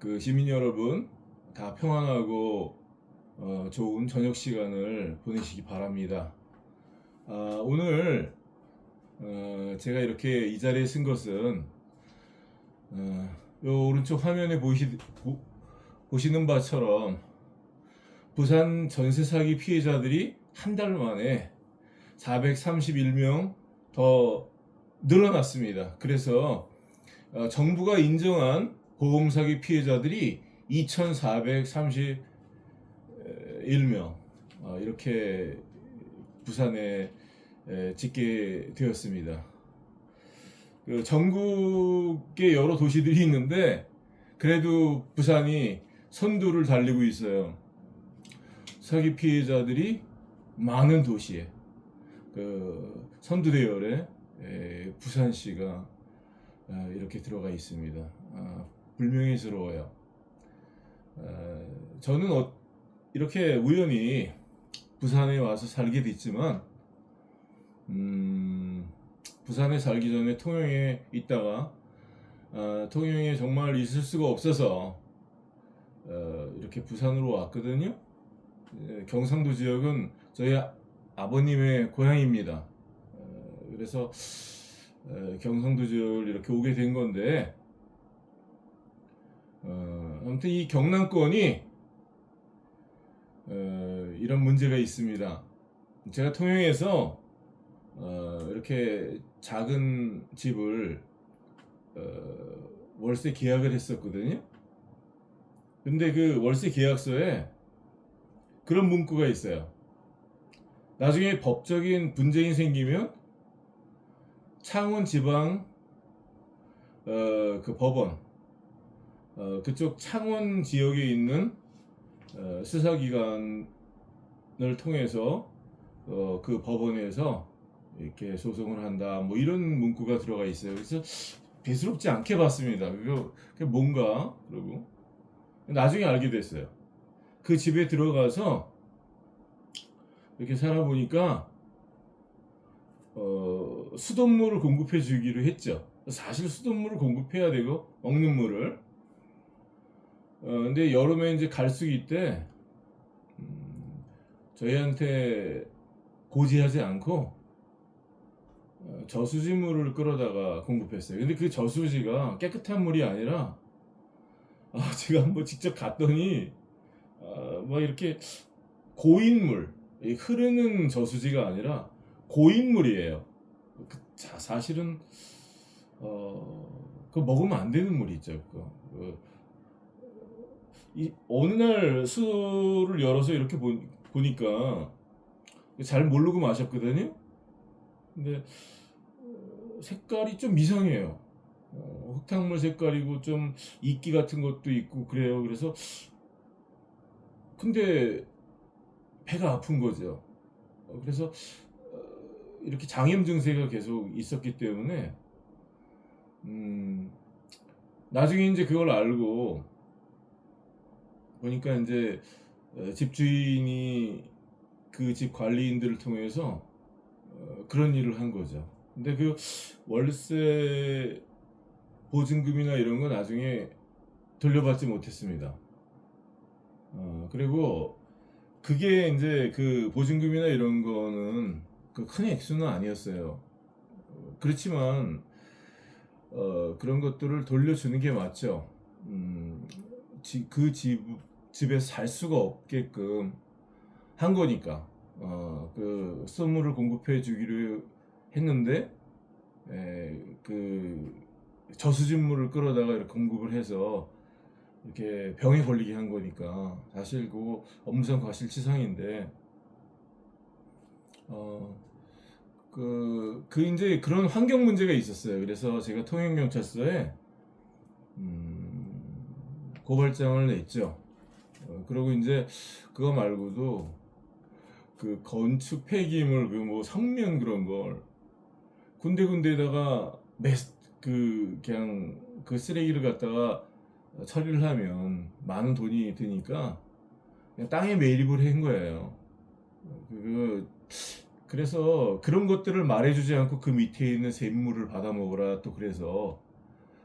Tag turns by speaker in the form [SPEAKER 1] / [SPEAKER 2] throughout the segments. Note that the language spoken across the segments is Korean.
[SPEAKER 1] 그 시민 여러분 다 평안하고 좋은 저녁 시간을 보내시기 바랍니다. 오늘 제가 이렇게 이 자리에 쓴 것은 요 오른쪽 화면에 보시는 바처럼 부산 전세 사기 피해자들이 한 달 만에 431명 더 늘어났습니다. 그래서 정부가 인정한 보험 사기 피해자들이 2,431명 이렇게 부산에 짓게 되었습니다. 전국에 여러 도시들이 있는데 그래도 부산이 선두를 달리고 있어요. 사기 피해자들이 많은 도시에 선두 대열에 부산시가 이렇게 들어가 있습니다. 불명예스러워요. 저는 이렇게 우연히 부산에 와서 살게 됐지만 부산에 살기 전에 통영에 있다가 통영에 정말 있을 수가 없어서 이렇게 부산으로 왔거든요. 경상도 지역은 저희 아버님의 고향입니다. 그래서 경상도 지역을 이렇게 오게 된 건데 아무튼 이 경남권이 이런 문제가 있습니다. 제가 통영에서 이렇게 작은 집을 월세 계약을 했었거든요. 근데 그 월세 계약서에 그런 문구가 있어요. 나중에 법적인 분쟁이 생기면 창원지방 그 법원 그쪽 창원 지역에 있는 수사기관을 통해서 그 법원에서 이렇게 소송을 한다 뭐 이런 문구가 들어가 있어요. 그래서 대수롭지 않게 봤습니다. 그게 뭔가 그러고 나중에 알게 됐어요. 그 집에 들어가서 이렇게 살아보니까 수돗물을 공급해 주기로 했죠. 사실 수돗물을 공급해야 되고 먹는 물을 근데 여름에 이제 갈수기 때 저희한테 고지하지 않고 저수지 물을 끌어다가 공급했어요. 근데 그 저수지가 깨끗한 물이 아니라 제가 한번 직접 갔더니 뭐 이렇게 고인물 흐르는 저수지가 아니라 고인물이에요. 사실은 그거 먹으면 안 되는 물이 있죠. 어느 날 술을 열어서 이렇게 보니까 잘 모르고 마셨거든요. 근데 색깔이 좀 이상해요. 흙탕물 색깔이고 좀 이끼 같은 것도 있고 그래요. 그래서 근데 배가 아픈 거죠. 그래서 이렇게 장염 증세가 계속 있었기 때문에 나중에 이제 그걸 알고 보니까 이제 집주인이 그 집 관리인들을 통해서 그런 일을 한 거죠. 근데 그 월세 보증금이나 이런 거 나중에 돌려받지 못했습니다. 그리고 그게 이제 그 보증금이나 이런 거는 그 큰 액수는 아니었어요. 그렇지만 그런 것들을 돌려주는 게 맞죠. 그 집에 살 수가 없게끔 한 거니까 그 선물을 공급해 주기로 했는데 그 저수진물을 끌어다가 이렇게 공급을 해서 이렇게 병에 걸리게 한 거니까 사실 그거 업무상 과실치상인데 이제 그런 환경 문제가 있었어요. 그래서 제가 통영경찰서에 고발장을 냈죠. 그리고 이제 그거 말고도 그 건축 폐기물 그 뭐 성면 그런 걸 군데군데다가 그냥 그 쓰레기를 갖다가 처리를 하면 많은 돈이 드니까 그냥 땅에 매립을 한 거예요. 그래서 그런 것들을 말해주지 않고 그 밑에 있는 샘물을 받아먹으라 또 그래서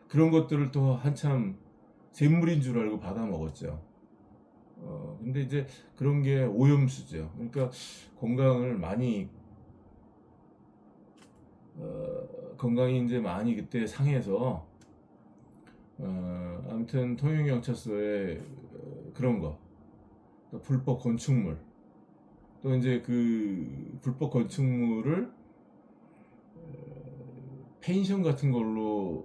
[SPEAKER 1] 그런 것들을 또 한참 샘물인 줄 알고 받아 먹었죠. 근데 이제 그런 게 오염수죠. 그러니까 건강을 많이 건강이 이제 많이 그때 상해서 아무튼 통영경찰서에 그런 거, 또 불법 건축물, 또 이제 그 불법 건축물을 펜션 같은 걸로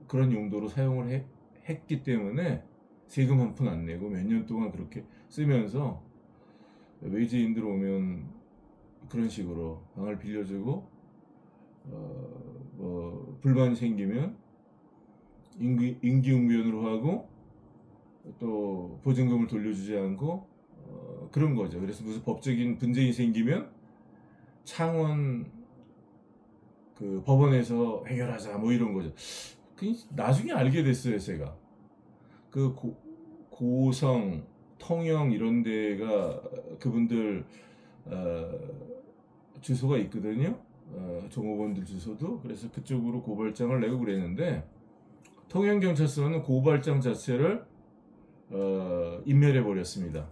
[SPEAKER 1] 그런 용도로 사용을 했기 때문에 세금 한 푼 안 내고 몇 년 동안 그렇게 쓰면서 외지인들 오면 그런 식으로 방을 빌려주고 뭐 불만이 생기면 임기응변으로 하고 또 보증금을 돌려주지 않고 그런 거죠. 그래서 무슨 법적인 분쟁이 생기면 창원 그 법원에서 해결하자 뭐 이런 거죠. 나중에 알게 됐어요, 제가. 그 고성, 통영 이런 데가 그분들 주소가 있거든요. 종업원들 주소도. 그래서 그쪽으로 고발장을 내고 그랬는데 통영경찰서는 고발장 자체를 인멸해 버렸습니다.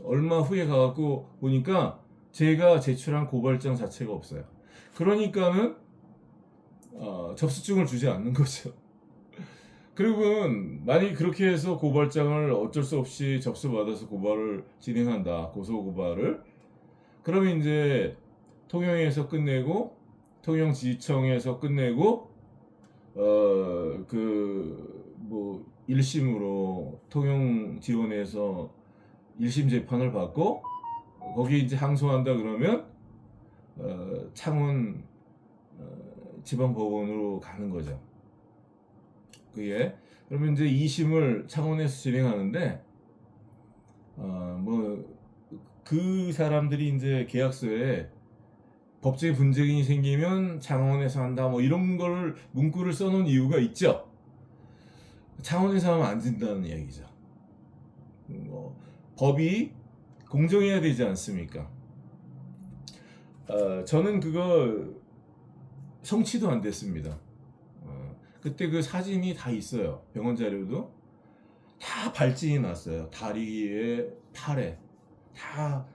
[SPEAKER 1] 얼마 후에 가갖고 보니까 제가 제출한 고발장 자체가 없어요. 그러니까는 접수증을 주지 않는 거죠. 그리고 만약 그렇게 해서 고발장을 어쩔 수 없이 접수받아서 고발을 진행한다, 고소고발을, 그러면 이제 통영에서 끝내고 통영지청에서 끝내고 뭐 1심으로 통영지원에서 1심 재판을 받고 거기 이제 항소한다 그러면 창원 지방법원으로 가는 거죠. 그게 그러면 이제 2심을 창원에서 진행하는데 뭐 그 사람들이 이제 계약서에 법적인 분쟁이 생기면 창원에서 한다 뭐 이런 걸 문구를 써놓은 이유가 있죠. 창원에서 하면 안 된다는 이야기죠. 뭐 법이 공정해야 되지 않습니까? 저는 그거 성취도 안 됐습니다. 그때 그 사진이 다 있어요. 병원 자료도 다 발진이 났어요. 다리에, 팔에 다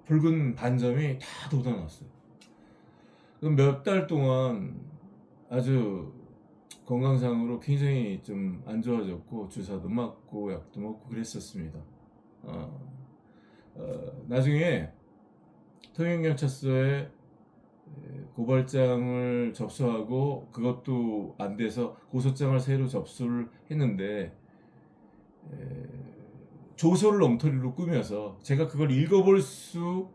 [SPEAKER 1] 붉은 반점이 다 돋아났어요. 몇 달 동안 아주 건강상으로 굉장히 좀 안 좋아졌고 주사도 맞고 약도 먹고 그랬었습니다. 나중에 통영경찰서에 고발장을 접수하고 그것도 안 돼서 고소장을 새로 접수를 했는데 조서를 엉터리로 꾸며서 제가 그걸 읽어볼 수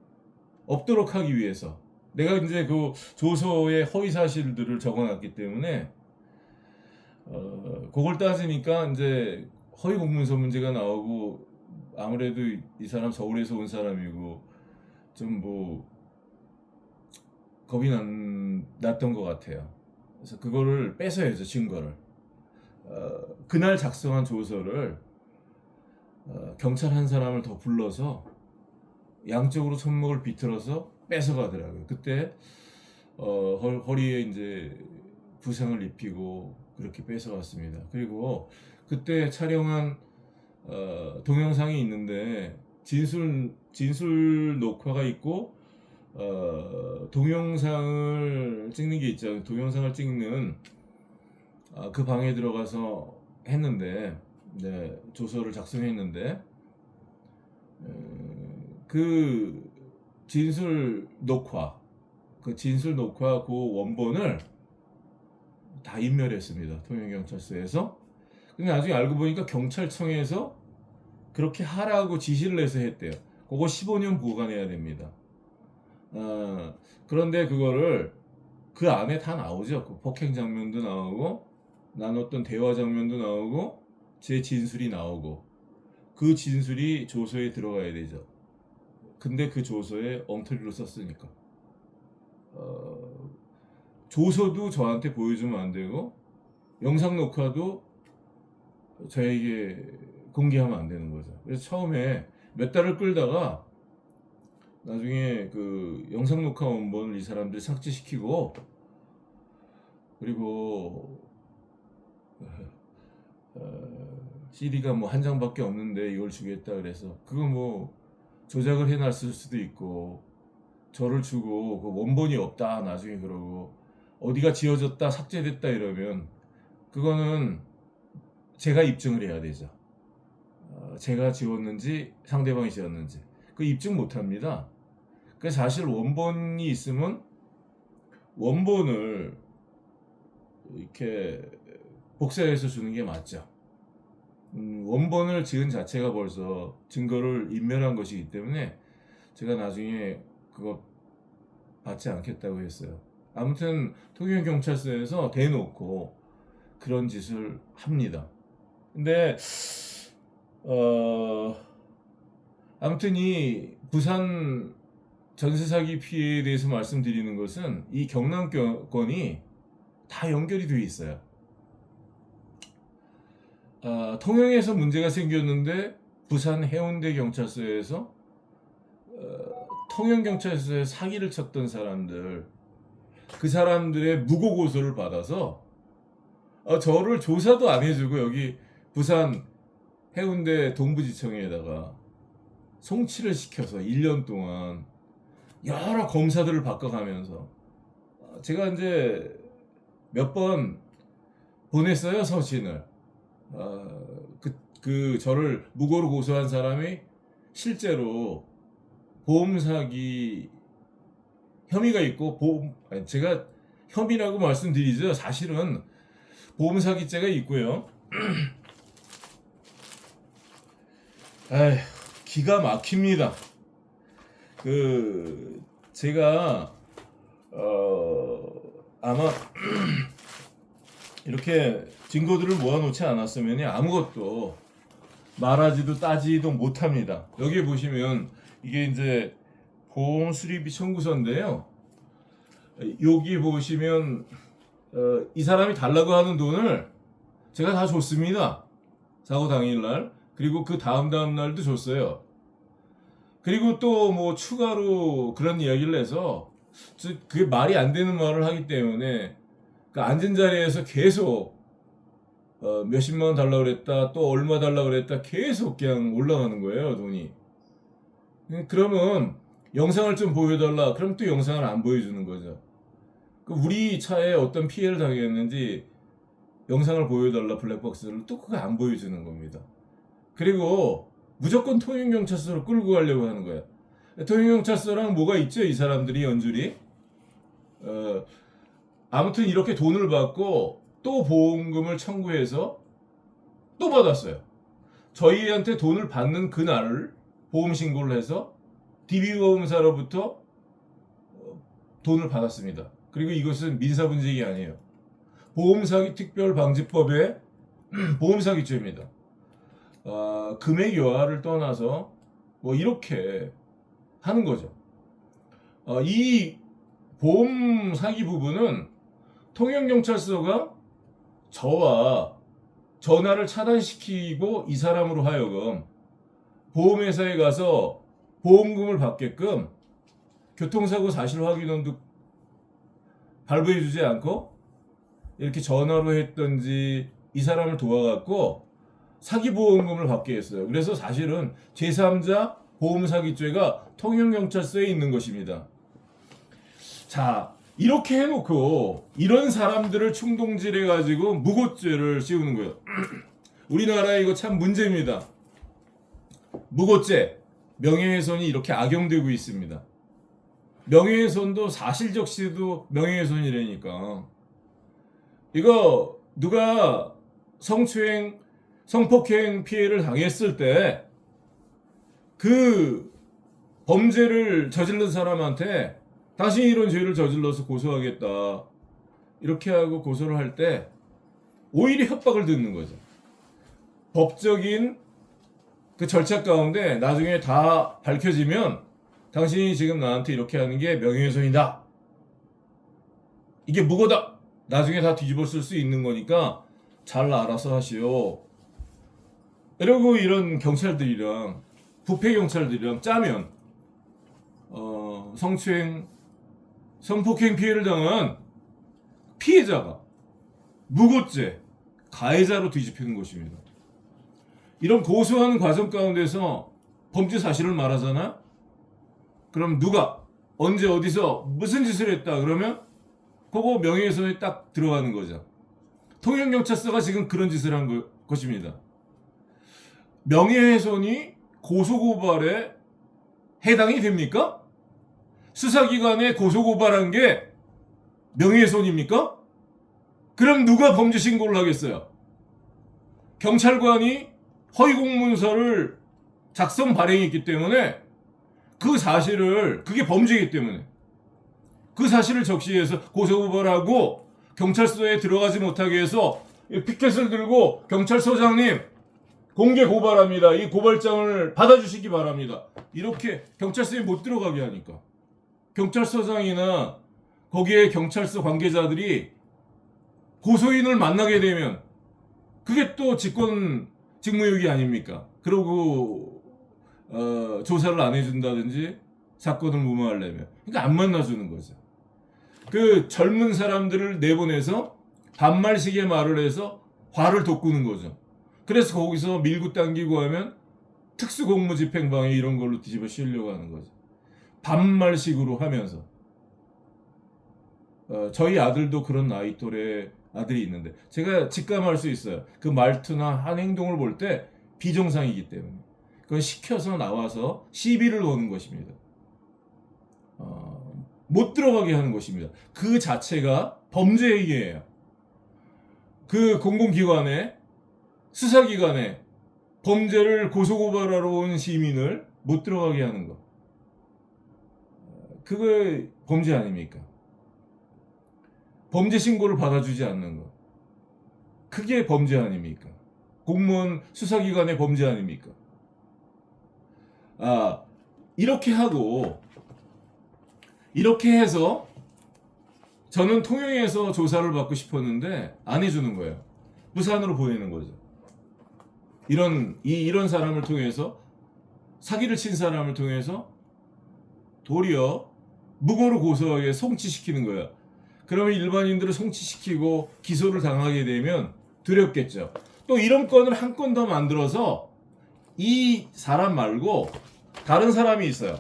[SPEAKER 1] 없도록 하기 위해서 내가 이제 그 조서에 허위 사실들을 적어놨기 때문에 그걸 따지니까 이제 허위 공문서 문제가 나오고 아무래도 이 사람 서울에서 온 사람이고 좀 뭐 겁이 났던 것 같아요. 그래서 그거를 뺏어야죠, 증거를. 그날 작성한 조서를 경찰 한 사람을 더 불러서 양쪽으로 손목을 비틀어서 뺏어가더라고요. 그때 허리에 이제 부상을 입히고 그렇게 뺏어갔습니다. 그리고 그때 촬영한 동영상이 있는데 진술 녹화가 있고 동영상을 찍는 게 있죠. 동영상을 찍는 그 방에 들어가서 했는데 조서를 작성했는데 그 진술 녹화 그 원본을 다 인멸했습니다. 통영경찰서에서. 근데 나중에 알고 보니까 경찰청에서 그렇게 하라고 지시를 해서 했대요. 그거 15년 보관해야 됩니다. 그런데 그거를 그 안에 다 나오죠. 그 폭행 장면도 나오고 나눴던 대화 장면도 나오고 제 진술이 나오고 그 진술이 조서에 들어가야 되죠. 근데 그 조서에 엉터리로 썼으니까 조서도 저한테 보여주면 안 되고 영상 녹화도 저에게 공개하면 안 되는 거죠. 그래서 처음에 몇 달을 끌다가 나중에 그 영상 녹화 원본을 이 사람들이 삭제시키고 그리고 CD가 뭐 한 장밖에 없는데 이걸 주겠다 그래서 그거 뭐 조작을 해놨을 수도 있고 저를 주고 그 원본이 없다 나중에 그러고 어디가 지워졌다 삭제됐다 이러면 그거는 제가 입증을 해야 되죠. 제가 지웠는지 상대방이 지웠는지 그 입증 못합니다. 그 사실 원본이 있으면 원본을 이렇게 복사해서 주는 게 맞죠. 원본을 지은 자체가 벌써 증거를 인멸한 것이기 때문에 제가 나중에 그거 받지 않겠다고 했어요. 아무튼 통영경찰서에서 대놓고 그런 짓을 합니다. 근데 아무튼 이 부산 전세 사기 피해에 대해서 말씀드리는 것은 이 경남권이 다 연결이 되어 있어요. 통영에서 문제가 생겼는데 부산 해운대 경찰서에서 통영 경찰서에 사기를 쳤던 사람들 그 사람들의 무고 고소를 받아서 저를 조사도 안 해주고 여기 부산 해운대 동부지청에다가 송치를 시켜서 1년 동안 여러 검사들을 바꿔가면서 제가 이제 몇 번 보냈어요 서신을. 그 저를 무고로 고소한 사람이 실제로 보험 사기 혐의가 있고 제가 혐의라고 말씀드리죠. 사실은 보험 사기죄가 있고요. 에휴, 기가 막힙니다. 제가 아마 이렇게 증거들을 모아놓지 않았으면 아무것도 말하지도 따지도 못합니다. 여기 보시면 이게 이제 보험 수리비 청구서인데요. 여기 보시면 이 사람이 달라고 하는 돈을 제가 다 줬습니다. 사고 당일날. 그리고 그 다음 날도 줬어요. 그리고 또 뭐 추가로 그런 이야기를 해서 그게 말이 안 되는 말을 하기 때문에 그 앉은 자리에서 계속 몇십만 원 달라고 그랬다 또 얼마 달라고 그랬다 계속 그냥 올라가는 거예요 돈이. 그러면 영상을 좀 보여달라 그럼 또 영상을 안 보여주는 거죠. 우리 차에 어떤 피해를 당했는지 영상을 보여달라 블랙박스를 또 그거 안 보여주는 겁니다. 그리고 무조건 통영경찰서로 끌고 가려고 하는 거야. 통영경찰서랑 뭐가 있죠 이 사람들이 연줄이. 아무튼 이렇게 돈을 받고 또 보험금을 청구해서 또 받았어요. 저희한테 돈을 받는 그날을 보험 신고를 해서 DB보험사로부터 돈을 받았습니다. 그리고 이것은 민사분쟁이 아니에요. 보험사기 특별방지법의 보험사기죄입니다. 금액 여하를 떠나서 뭐 이렇게 하는 거죠. 이 보험 사기 부분은 통영경찰서가 저와 전화를 차단시키고 이 사람으로 하여금 보험회사에 가서 보험금을 받게끔 교통사고 사실 확인원도 발부해주지 않고 이렇게 전화로 했던지 이 사람을 도와갖고 사기보험금을 받게 했어요. 그래서 사실은 제3자 보험사기죄가 통영경찰서에 있는 것입니다. 자, 이렇게 해놓고 이런 사람들을 충동질해가지고 무고죄를 씌우는 거예요. 우리나라에 이거 참 문제입니다. 무고죄, 명예훼손이 이렇게 악용되고 있습니다. 명예훼손도 사실적시도 명예훼손이라니까. 이거 누가 성추행, 성폭행 피해를 당했을 때 그 범죄를 저지른 사람한테 당신이 이런 죄를 저질러서 고소하겠다 이렇게 하고 고소를 할 때 오히려 협박을 듣는 거죠. 법적인 그 절차 가운데 나중에 다 밝혀지면 당신이 지금 나한테 이렇게 하는 게 명예훼손이다. 이게 무고다. 나중에 다 뒤집어 쓸 수 있는 거니까 잘 알아서 하시오. 이러고 이런 경찰들이랑 부패 경찰들이랑 짜면 성추행, 성폭행 피해를 당한 피해자가 무고죄, 가해자로 뒤집히는 것입니다. 이런 고소하는 과정 가운데서 범죄 사실을 말하잖아. 그럼 누가 언제 어디서 무슨 짓을 했다 그러면 그거 명예훼손에 딱 들어가는 거죠. 통영경찰서가 지금 그런 짓을 한 것입니다. 명예훼손이 고소고발에 해당이 됩니까? 수사기관에 고소고발한 게 명예훼손입니까? 그럼 누가 범죄 신고를 하겠어요? 경찰관이 허위공문서를 작성 발행했기 때문에 그 사실을, 그게 범죄이기 때문에 그 사실을 적시해서 고소고발하고 경찰서에 들어가지 못하게 해서 피켓을 들고 경찰서장님 공개 고발합니다. 이 고발장을 받아주시기 바랍니다. 이렇게 경찰서에 못 들어가게 하니까 경찰서장이나 거기에 경찰서 관계자들이 고소인을 만나게 되면 그게 또 직무유기 아닙니까? 그러고 조사를 안 해준다든지 사건을 무마하려면 그러니까 안 만나주는 거죠. 그 젊은 사람들을 내보내서 반말식의 말을 해서 화를 돋구는 거죠. 그래서 거기서 밀고 당기고 하면 특수공무집행방해 이런 걸로 뒤집어 씌우려고 하는 거죠. 반말식으로 하면서 저희 아들도 그런 나이 또래 아들이 있는데 제가 직감할 수 있어요. 그 말투나 한 행동을 볼 때 비정상이기 때문에 그건 시켜서 나와서 시비를 거는 것입니다. 못 들어가게 하는 것입니다. 그 자체가 범죄 행위예요. 그 공공기관에 수사기관에 범죄를 고소고발하러 온 시민을 못 들어가게 하는 것, 그게 범죄 아닙니까? 범죄 신고를 받아주지 않는 것, 그게 범죄 아닙니까? 공무원 수사기관의 범죄 아닙니까? 이렇게 하고 이렇게 해서 저는 통영에서 조사를 받고 싶었는데 안 해주는 거예요. 부산으로 보내는 거죠. 이런 사람을 통해서 사기를 친 사람을 통해서 도리어 무고로 고소하게 송치시키는 거예요. 그러면 일반인들을 송치시키고 기소를 당하게 되면 두렵겠죠. 또 이런 건을 한 건 더 만들어서 이 사람 말고 다른 사람이 있어요.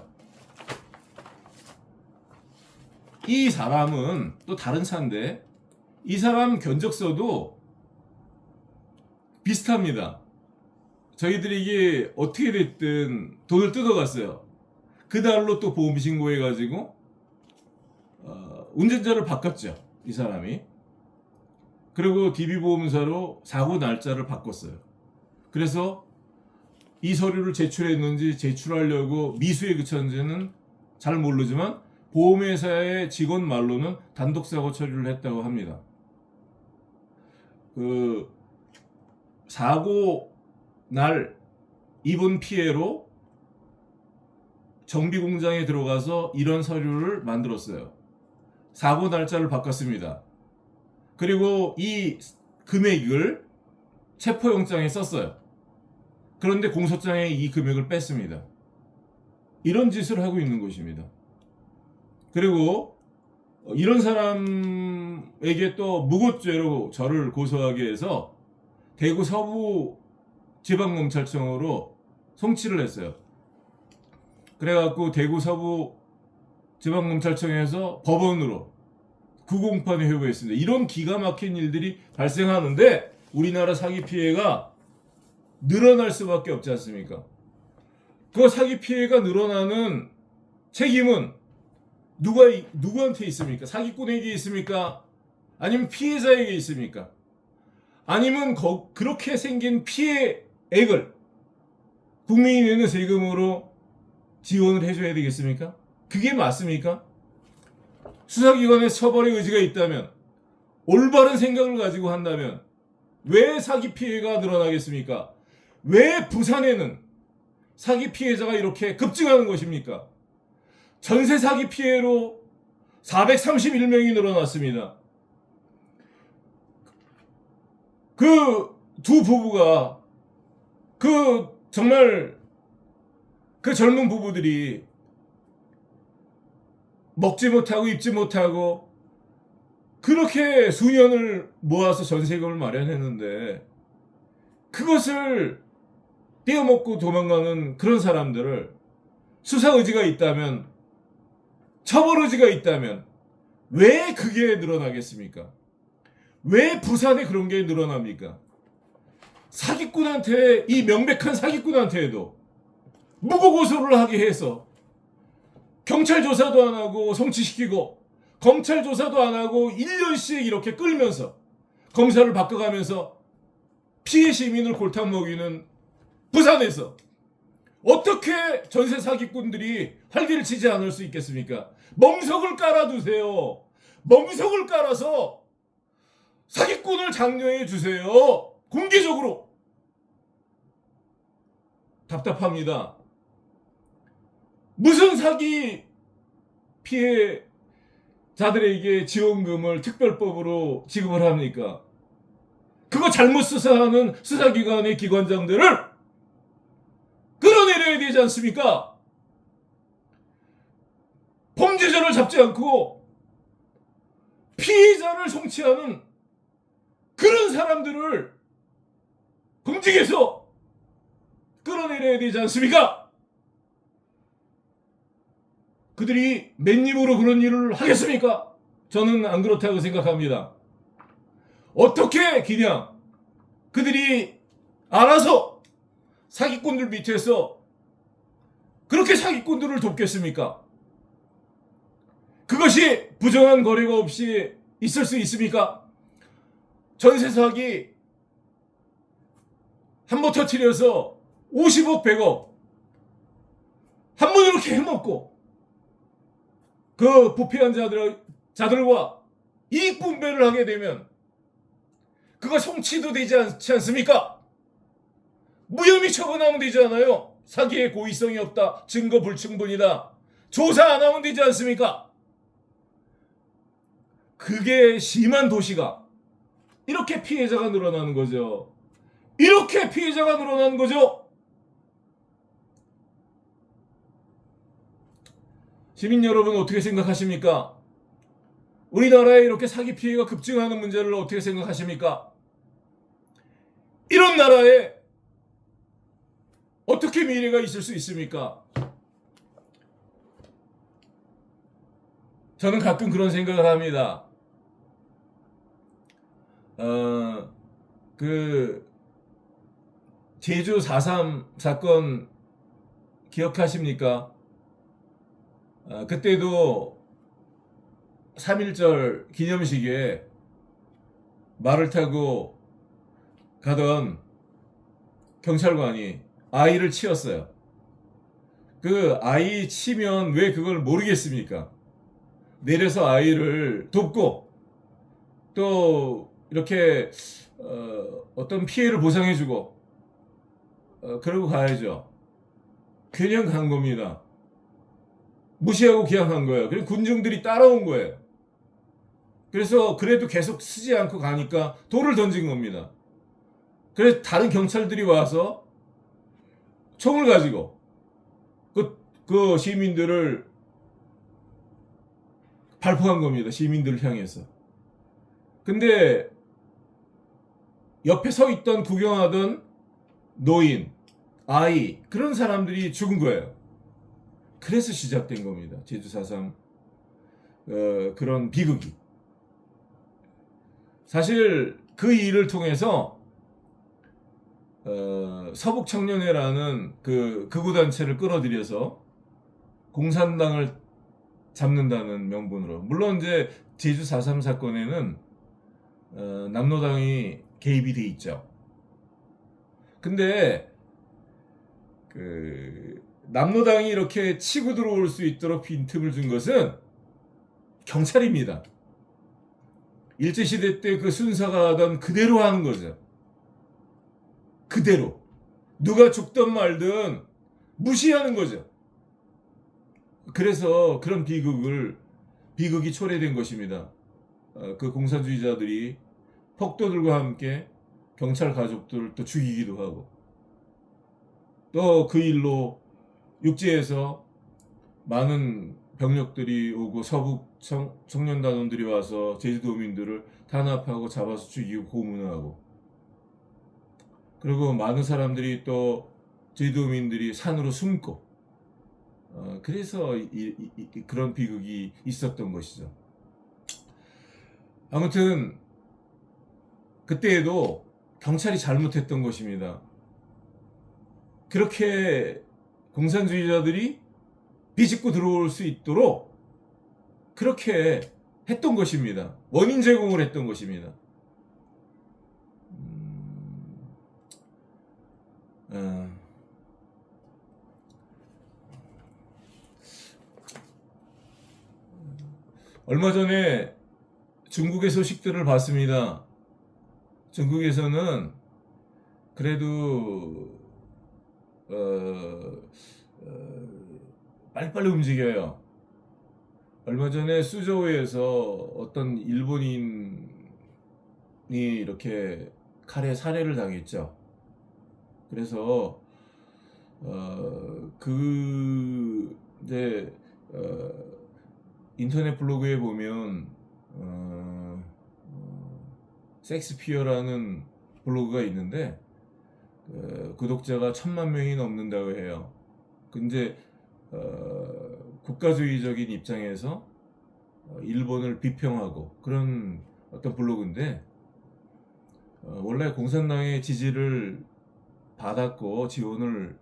[SPEAKER 1] 이 사람은 또 다른 차인데 이 사람 견적서도 비슷합니다. 저희들이 이게 어떻게 됐든 돈을 뜯어갔어요. 그달로 또 보험 신고해가지고 운전자를 바꿨죠. 이 사람이. 그리고 DB보험사로 사고 날짜를 바꿨어요. 그래서 이 서류를 제출했는지 제출하려고 미수에 그쳤는지는 잘 모르지만 보험회사의 직원 말로는 단독사고 처리를 했다고 합니다. 그 사고 날 입은 피해로 정비공장에 들어가서 이런 서류를 만들었어요. 사고 날짜를 바꿨습니다. 그리고 이 금액을 체포영장에 썼어요. 그런데 공소장에 이 금액을 뺐습니다. 이런 짓을 하고 있는 것입니다. 그리고 이런 사람에게 또 무고죄로 저를 고소하게 해서 대구 서부 지방검찰청으로 송치를 했어요. 그래갖고 대구 서부 지방검찰청에서 법원으로 구공판에 회부했습니다. 이런 기가 막힌 일들이 발생하는데 우리나라 사기 피해가 늘어날 수밖에 없지 않습니까? 그 사기 피해가 늘어나는 책임은 누구한테 있습니까? 사기꾼에게 있습니까? 아니면 피해자에게 있습니까? 아니면 그렇게 생긴 피해액을 국민이 내는 세금으로 지원을 해줘야 되겠습니까? 그게 맞습니까? 수사기관의 처벌의 의지가 있다면, 올바른 생각을 가지고 한다면 왜 사기 피해가 늘어나겠습니까? 왜 부산에는 사기 피해자가 이렇게 급증하는 것입니까? 전세 사기 피해로 431명이 늘어났습니다. 그 두 부부가 정말 그 젊은 부부들이 먹지 못하고 입지 못하고 그렇게 수년을 모아서 전세금을 마련했는데 그것을 떼어먹고 도망가는 그런 사람들을 수사 의지가 있다면, 처벌 의지가 있다면 왜 그게 늘어나겠습니까? 왜 부산에 그런 게 늘어납니까? 사기꾼한테, 이 명백한 사기꾼한테도 무고고소를 하게 해서 경찰 조사도 안 하고 송치시키고, 검찰 조사도 안 하고 1년씩 이렇게 끌면서 검사를 바꿔가면서 피해 시민을 골탕 먹이는 부산에서 어떻게 전세 사기꾼들이 활기를 치지 않을 수 있겠습니까? 멍석을 깔아두세요. 멍석을 깔아서 사기꾼을 장려해 주세요. 공개적으로. 답답합니다. 무슨 사기 피해자들에게 지원금을 특별법으로 지급을 합니까? 그거 잘못 수사하는 수사기관의 기관장들을 끌어내려야 되지 않습니까? 범죄자를 잡지 않고 피해자를 송치하는 그런 사람들을 검증해서 끌어내려야 되지 않습니까? 그들이 맨입으로 그런 일을 하겠습니까? 저는 안 그렇다고 생각합니다. 어떻게 그냥 그들이 알아서 사기꾼들 밑에서 그렇게 사기꾼들을 돕겠습니까? 그것이 부정한 거래가 없이 있을 수 있습니까? 전세 사기 한 번 터뜨려서 50억, 100억 한 번 이렇게 해먹고 그 부패한 자들과 이익 분배를 하게 되면 그거 송치도 되지 않지 않습니까? 무혐의 처분하면 되지 않아요? 사기의 고의성이 없다, 증거 불충분이다, 조사 안 하면 되지 않습니까? 그게 심한 도시가 이렇게 피해자가 늘어나는 거죠. 이렇게 피해자가 늘어나는 거죠. 시민 여러분 어떻게 생각하십니까? 우리나라에 이렇게 사기 피해가 급증하는 문제를 어떻게 생각하십니까? 이런 나라에 어떻게 미래가 있을 수 있습니까? 저는 가끔 그런 생각을 합니다. 제주 4.3 사건 기억하십니까? 그때도 3.1절 기념식에 말을 타고 가던 경찰관이 아이를 치었어요. 그 아이 치면 왜 그걸 모르겠습니까? 내려서 아이를 돕고 또 이렇게 어떤 피해를 보상해주고 그러고 가야죠. 그냥 간 겁니다. 무시하고 그냥 간 거예요. 그리고 군중들이 따라온 거예요. 그래서 그래도 계속 쓰지 않고 가니까 돌을 던진 겁니다. 그래서 다른 경찰들이 와서 총을 가지고 그 시민들을 발포한 겁니다. 시민들을 향해서. 근데 옆에 서 있던 구경하던 노인, 아이, 그런 사람들이 죽은 거예요. 그래서 시작된 겁니다. 제주 4.3 그런 비극이. 사실 그 일을 통해서 서북청년회라는 그 극우단체를 끌어들여서 공산당을 잡는다는 명분으로, 물론 이제 제주 4.3 사건에는 남로당이 개입이 돼 있죠. 근데 남로당이 이렇게 치고 들어올 수 있도록 빈틈을 준 것은 경찰입니다. 일제시대 때 그 순사가 하던 그대로 하는 거죠. 그대로. 누가 죽든 말든 무시하는 거죠. 그래서 그런 비극이 초래된 것입니다. 그 공산주의자들이 폭도들과 함께 경찰 가족들을 또 죽이기도 하고, 또 그 일로 육지에서 많은 병력들이 오고 서북 청년단원들이 와서 제주도민들을 탄압하고 잡아서 죽이고 고문하고, 그리고 많은 사람들이 또 제주도민들이 산으로 숨고 그래서 그런 비극이 있었던 것이죠. 아무튼 그때에도 경찰이 잘못했던 것입니다. 그렇게 공산주의자들이 비집고 들어올 수 있도록 그렇게 했던 것입니다. 원인 제공을 했던 것입니다. 얼마 전에 중국의 소식들을 봤습니다. 중국에서는 그래도 빨리빨리 움직여요. 얼마 전에 수저우에서 어떤 일본인이 이렇게 칼에 살해를 당했죠. 그래서 이제 인터넷 블로그에 보면 섹스피어라는 블로그가 있는데 구독자가 1000만 명이 넘는다고 해요. 근데 국가주의적인 입장에서 일본을 비평하고 그런 어떤 블로그인데 원래 공산당의 지지를 받았고 지원을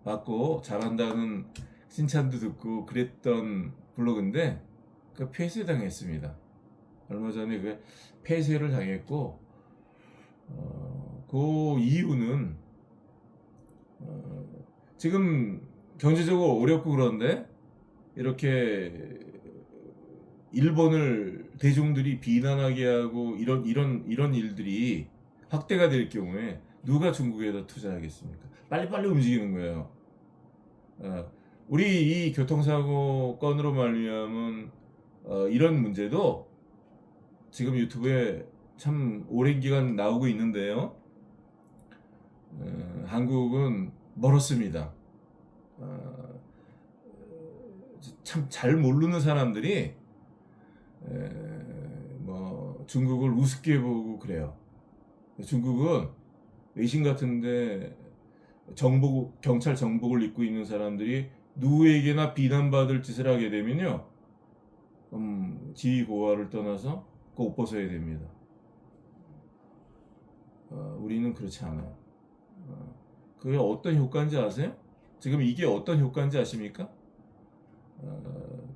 [SPEAKER 1] 받고 잘한다는 칭찬도 듣고 그랬던 블로그인데 그 폐쇄당했습니다. 얼마 전에 그 폐쇄를 당했고 그 이유는 지금 경제적으로 어렵고 그런데 이렇게 일본을 대중들이 비난하게 하고 이런 일들이 확대가 될 경우에 누가 중국에다 투자하겠습니까? 빨리빨리 움직이는 거예요. 우리 이 교통사고 건으로 말미암은 이런 문제도 지금 유튜브에 참 오랜 기간 나오고 있는데요. 한국은 멀었습니다. 참 잘 모르는 사람들이 뭐 중국을 우습게 보고 그래요. 중국은 외신 같은데 경찰 정복을 입고 있는 사람들이 누구에게나 비난받을 짓을 하게 되면요, 지위 고하를 떠나서 그 옷 벗어야 됩니다. 우리는 그렇지 않아요. 그게 어떤 효과인지 아세요? 지금 이게 어떤 효과인지 아십니까?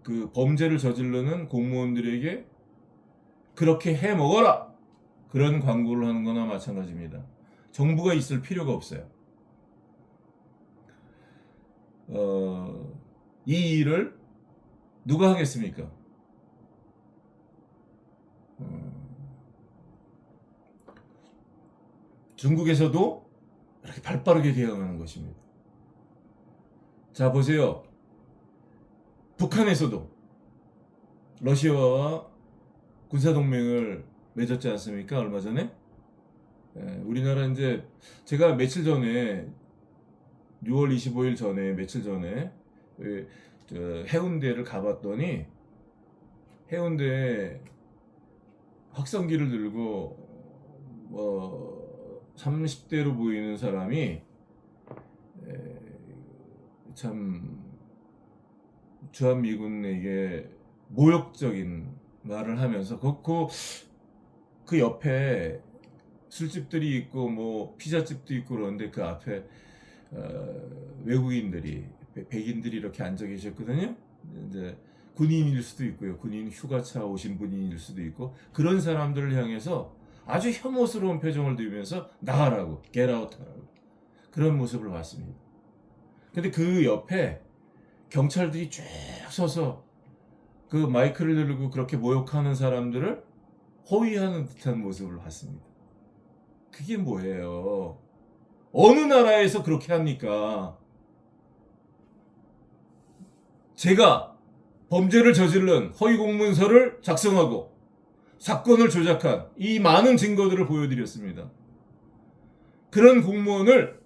[SPEAKER 1] 그 범죄를 저지르는 공무원들에게 그렇게 해 먹어라! 그런 광고를 하는 거나 마찬가지입니다. 정부가 있을 필요가 없어요. 이 일을 누가 하겠습니까? 중국에서도 이렇게 발빠르게 대응하는 것입니다. 자, 보세요. 북한에서도 러시아와 군사동맹을 맺었지 않습니까? 얼마 전에? 우리나라 이제 제가 며칠 전에 6월 25일 전에 며칠 전에 해운대를 가봤더니 해운대에 확성기를 들고 30대로 보이는 사람이 참 주한미군에게 모욕적인 말을 하면서 그 옆에 술집들이 있고 뭐 피자집도 있고 그런데 그 앞에 외국인들이 백인들이 이렇게 앉아 계셨거든요. 이제 군인일 수도 있고요. 군인 휴가차 오신 분일 수도 있고 그런 사람들을 향해서 아주 혐오스러운 표정을 띄우면서 나가라고, get out 하라고 그런 모습을 봤습니다. 근데 그 옆에 경찰들이 쭉 서서 그 마이크를 들고 그렇게 모욕하는 사람들을 호위하는 듯한 모습을 봤습니다. 그게 뭐예요? 어느 나라에서 그렇게 합니까? 제가 범죄를 저지른 허위 공문서를 작성하고 사건을 조작한 이 많은 증거들을 보여드렸습니다. 그런 공무원을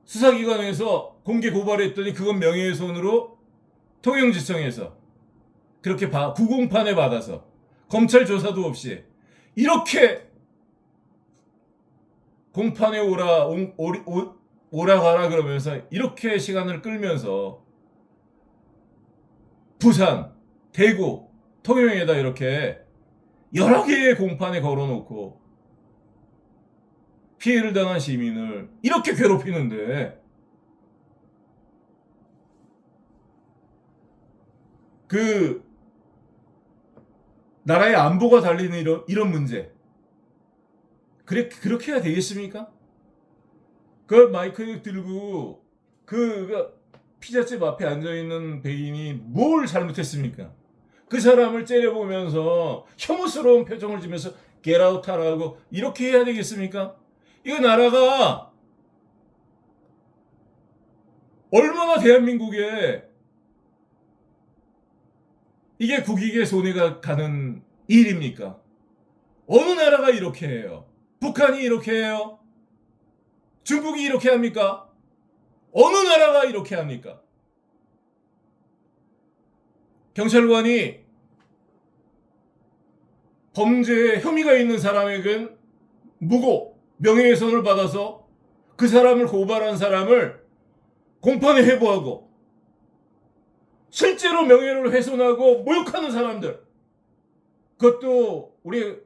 [SPEAKER 1] 수사기관에서 공개 고발했더니 그건 명예훼손으로 통영지청에서 그렇게 구공판에 받아서 검찰 조사도 없이 이렇게 공판에 오라 가라 그러면서 이렇게 시간을 끌면서 부산, 대구, 통영에다 이렇게 여러 개의 공판에 걸어놓고 피해를 당한 시민을 이렇게 괴롭히는데 그 나라의 안보가 달리는 이런 문제 그렇게 해야 되겠습니까? 그 마이크 들고 그 피자집 앞에 앉아있는 백인이 뭘 잘못했습니까? 그 사람을 째려보면서 혐오스러운 표정을 지면서 get out 하라고 이렇게 해야 되겠습니까? 이거 나라가 얼마나 대한민국에 이게 국익에 손해가 가는 일입니까? 어느 나라가 이렇게 해요? 북한이 이렇게 해요? 중국이 이렇게 합니까? 어느 나라가 이렇게 합니까? 경찰관이 범죄에 혐의가 있는 사람에겐 무고, 명예훼손을 받아서 그 사람을 고발한 사람을 공판에 회부하고 실제로 명예를 훼손하고 모욕하는 사람들, 그것도 우리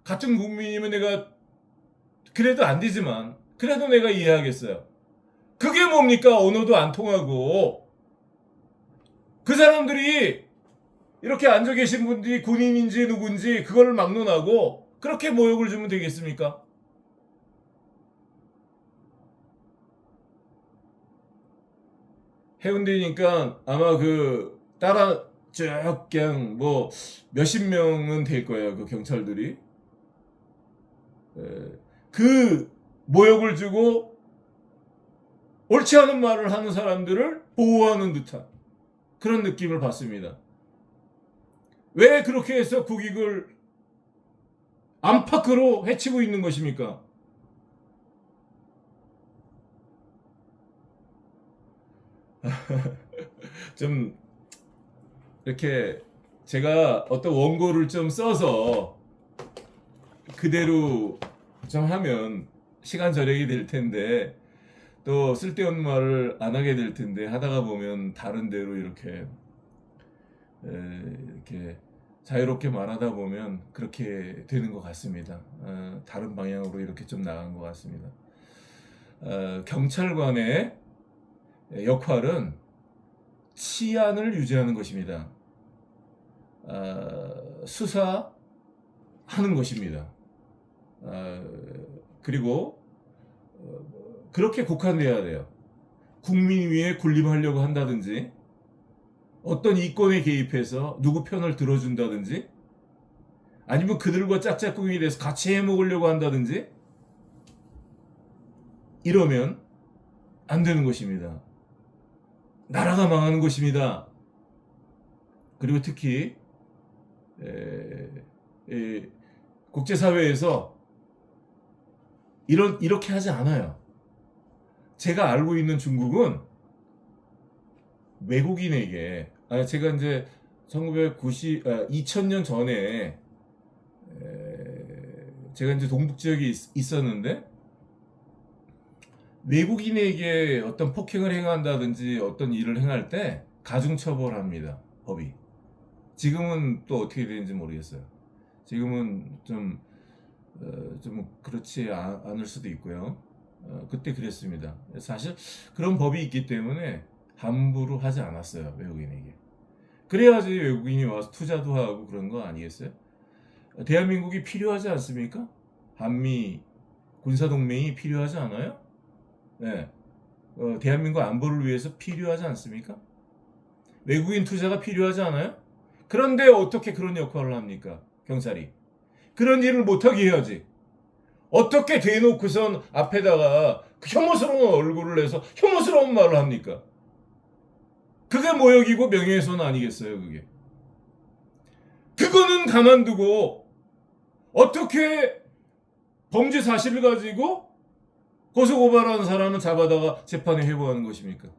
[SPEAKER 1] 같은 국민이면 내가 그래도 안 되지만 그래도 내가 이해하겠어요. 그게 뭡니까? 언어도 안 통하고 그 사람들이 이렇게 앉아 계신 분들이 군인인지 누군지 그걸 막론하고 그렇게 모욕을 주면 되겠습니까? 해운대니까 아마 그 따라 쭉 그냥 뭐 몇십 명은 될 거예요. 그 경찰들이. 그 모욕을 주고 옳지 않은 말을 하는 사람들을 보호하는 듯한 그런 느낌을 받습니다. 왜 그렇게 해서 국익을 안팎으로 해치고 있는 것입니까? 좀 이렇게 제가 어떤 원고를 좀 써서 그대로 좀 하면 시간 절약이 될 텐데 또 쓸데없는 말을 안 하게 될 텐데 하다가 보면 다른 데로 이렇게 자유롭게 말하다 보면 그렇게 되는 것 같습니다. 다른 방향으로 이렇게 좀 나간 것 같습니다. 경찰관의 역할은 치안을 유지하는 것입니다. 수사하는 것입니다. 그리고 그렇게 국한돼야 돼요. 국민 위에 군림하려고 한다든지 어떤 이권에 개입해서 누구 편을 들어준다든지 아니면 그들과 짝짝꿍이 돼서 같이 해먹으려고 한다든지 이러면 안 되는 것입니다. 나라가 망하는 것입니다. 그리고 특히 국제사회에서 이렇게 하지 않아요. 제가 알고 있는 중국은 외국인에게 제가 이제 2000년 전에 제가 이제 동북 지역에 있었는데 외국인에게 어떤 폭행을 행한다든지 어떤 일을 행할 때 가중처벌합니다. 법이. 지금은 또 어떻게 되는지 모르겠어요. 지금은 좀 그렇지 않을 수도 있고요. 그때 그랬습니다. 사실 그런 법이 있기 때문에 함부로 하지 않았어요. 외국인에게. 그래야지 외국인이 와서 투자도 하고 그런 거 아니겠어요? 대한민국이 필요하지 않습니까? 한미 군사동맹이 필요하지 않아요? 네. 대한민국 안보를 위해서 필요하지 않습니까? 외국인 투자가 필요하지 않아요? 그런데 어떻게 그런 역할을 합니까? 경찰이. 그런 일을 못하게 해야지. 어떻게 대놓고선 앞에다가 혐오스러운 얼굴을 내서 혐오스러운 말을 합니까? 그게 모욕이고 명예훼손 아니겠어요, 그게. 그거는 가만두고 어떻게 범죄 사실을 가지고 고소고발하는 사람을 잡아다가 재판에 회부하는 것입니까?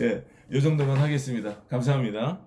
[SPEAKER 1] 예, 이 정도만 하겠습니다. 감사합니다.